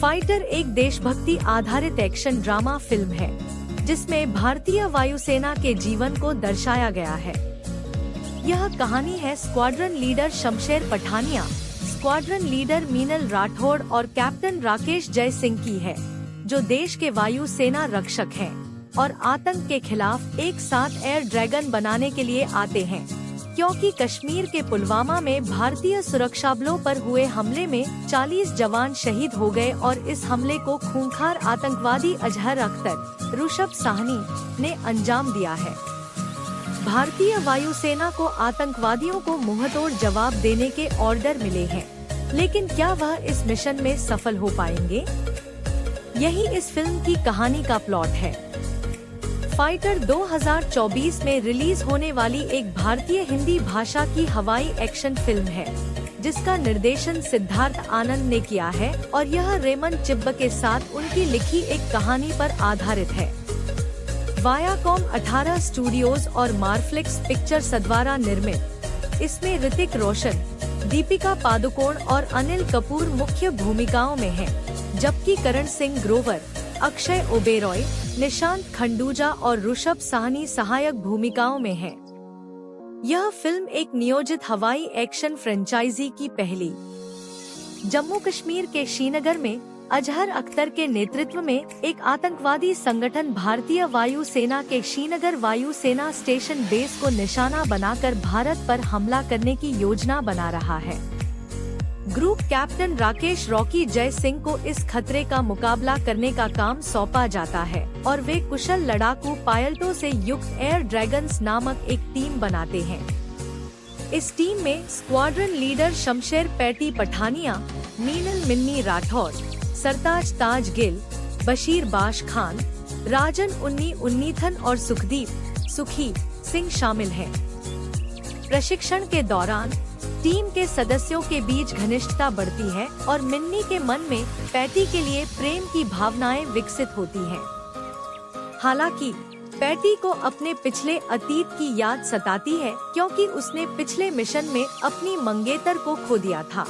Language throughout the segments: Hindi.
फाइटर एक देशभक्ति आधारित एक्शन ड्रामा फिल्म है जिसमें भारतीय वायुसेना के जीवन को दर्शाया गया है। यह कहानी है squadron leader Shamsher Pathania, squadron leader Meenal Rathore और कैप्टन राकेश जय सिंह की है, जो देश के वायुसेना रक्षक हैं और आतंक के खिलाफ एक साथ एयर ड्रैगन बनाने के लिए आते हैं, क्योंकि कश्मीर के पुलवामा में भारतीय सुरक्षा बलों पर हुए हमले में 40 जवान शहीद हो गए और इस हमले को खूंखार आतंकवादी अजहर अख्तर ऋषभ साहनी ने अंजाम दिया है। भारतीय वायुसेना को आतंकवादियों को मुंहतोड़ जवाब देने के ऑर्डर मिले हैं, लेकिन क्या वह इस मिशन में सफल हो पाएंगे? यही इस फिल्म की कहानी का प्लॉट है। फाइटर 2024 में रिलीज होने वाली एक भारतीय हिंदी भाषा की हवाई एक्शन फिल्म है, जिसका निर्देशन सिद्धार्थ आनंद ने किया है और यह रेमन चिब्ब के साथ उनकी लिखी एक कहानी पर आधारित है। वायाकॉम 18 स्टूडियोज और मार्फ्लिक्स पिक्चर्स द्वारा निर्मित इसमें ऋतिक रोशन, दीपिका पादुकोण और अनिल कपूर मुख्य भूमिकाओं में हैं, जबकि करण सिंह ग्रोवर, अक्षय ओबेरॉय, निशांत खंडूजा और ऋषभ साहनी सहायक भूमिकाओं में हैं। यह फिल्म एक नियोजित हवाई एक्शन फ्रेंचाइजी की पहली। जम्मू कश्मीर के श्रीनगर में अजहर अख्तर के नेतृत्व में एक आतंकवादी संगठन भारतीय वायुसेना के श्रीनगर वायुसेना स्टेशन बेस को निशाना बनाकर भारत पर हमला करने की योजना बना रहा है। ग्रुप कैप्टन राकेश रॉकी जय सिंह को इस खतरे का मुकाबला करने का काम सौंपा जाता है और वे कुशल लड़ाकू पायलटों से युक्त एयर ड्रैगन्स नामक एक टीम बनाते हैं। इस टीम में स्क्वाड्रन लीडर शमशेर पैटी पठानिया, मीनल मिन्नी राठौड़, सरताज ताज गिल, बशीर बाश खान, राजन उन्नी उन्नीथन और सुखदीप सुखी सिंह शामिल हैं। प्रशिक्षण के दौरान टीम के सदस्यों के बीच घनिष्ठता बढ़ती है और मिन्नी के मन में पैटी के लिए प्रेम की भावनाएं विकसित होती हैं। हालांकि पैटी को अपने पिछले अतीत की याद सताती है, क्योंकि उसने पिछले मिशन में अपनी मंगेतर को खो दिया था।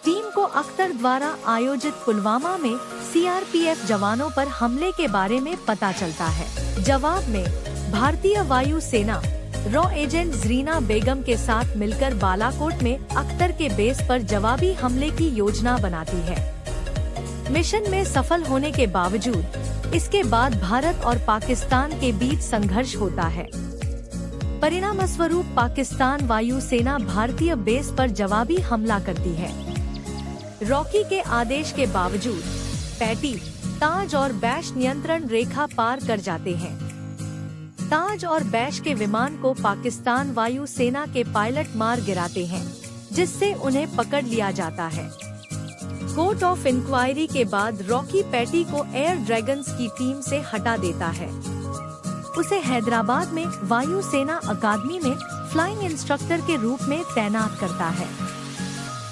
टीम को अख्तर द्वारा आयोजित पुलवामा में सीआरपीएफ जवानों पर हमले के बारे में पता चलता है। जवाब में भारतीय वायुसेना रॉ एजेंट जरीना बेगम के साथ मिलकर बालाकोट में अख्तर के बेस पर जवाबी हमले की योजना बनाती है। मिशन में सफल होने के बावजूद इसके बाद भारत और पाकिस्तान के बीच संघर्ष होता है। परिणामस्वरूप पाकिस्तान वायुसेना भारतीय बेस पर जवाबी हमला करती है। रॉकी के आदेश के बावजूद पैटी, ताज और बैश नियंत्रण रेखा पार कर जाते हैं। ताज और बैश के विमान को पाकिस्तान वायुसेना के पायलट मार गिराते हैं, जिससे उन्हें पकड़ लिया जाता है। कोर्ट ऑफ इंक्वायरी के बाद रॉकी पैटी को एयर ड्रैगन्स की टीम से हटा देता है। उसे हैदराबाद में वायुसेना अकादमी में फ्लाइंग इंस्ट्रक्टर के रूप में तैनात करता है।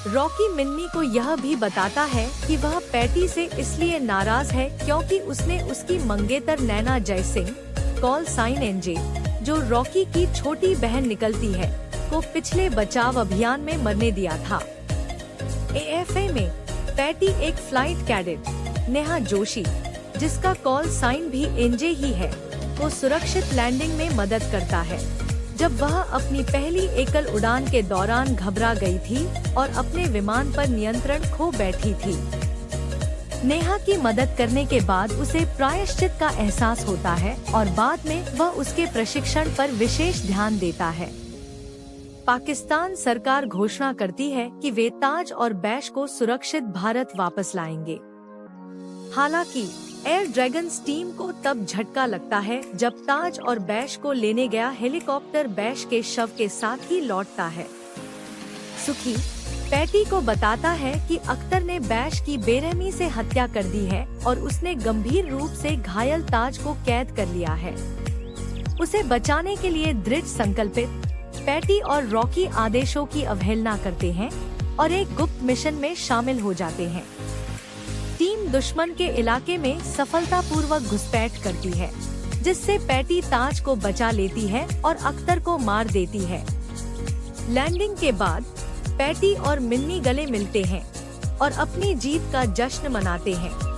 रॉकी मिन्नी को यह भी बताता है कि वह पैटी से इसलिए नाराज है क्योंकि उसने उसकी मंगेतर नैना जय सिंह, कॉल साइन एनजे, जो रॉकी की छोटी बहन निकलती है, को पिछले बचाव अभियान में मरने दिया था। एएफए में पैटी एक फ्लाइट कैडेट नेहा जोशी, जिसका कॉल साइन भी एनजे ही है, को सुरक्षित लैंडिंग में मदद करता है, जब वह अपनी पहली एकल उड़ान के दौरान घबरा गई थी और अपने विमान पर नियंत्रण खो बैठी थी। नेहा की मदद करने के बाद उसे प्रायश्चित का एहसास होता है और बाद में वह उसके प्रशिक्षण पर विशेष ध्यान देता है। पाकिस्तान सरकार घोषणा करती है कि वे ताज और बैश को सुरक्षित भारत वापस लाएंगे। हालांकि एयर ड्रैगन्स टीम को तब झटका लगता है जब ताज और बैश को लेने गया हेलीकॉप्टर बैश के शव के साथ ही लौटता है। सुखी पैटी को बताता है कि अख्तर ने बैश की बेरहमी से हत्या कर दी है और उसने गंभीर रूप से घायल ताज को कैद कर लिया है। उसे बचाने के लिए दृढ़ संकल्पित पैटी और रॉकी आदेशों की अवहेलना करते हैं और एक गुप्त मिशन में शामिल हो जाते हैं। टीम दुश्मन के इलाके में सफलतापूर्वक घुसपैठ करती है, जिससे पैटी ताज को बचा लेती है और अख्तर को मार देती है। लैंडिंग के बाद पैटी और मिन्नी गले मिलते हैं। और अपनी जीत का जश्न मनाते हैं।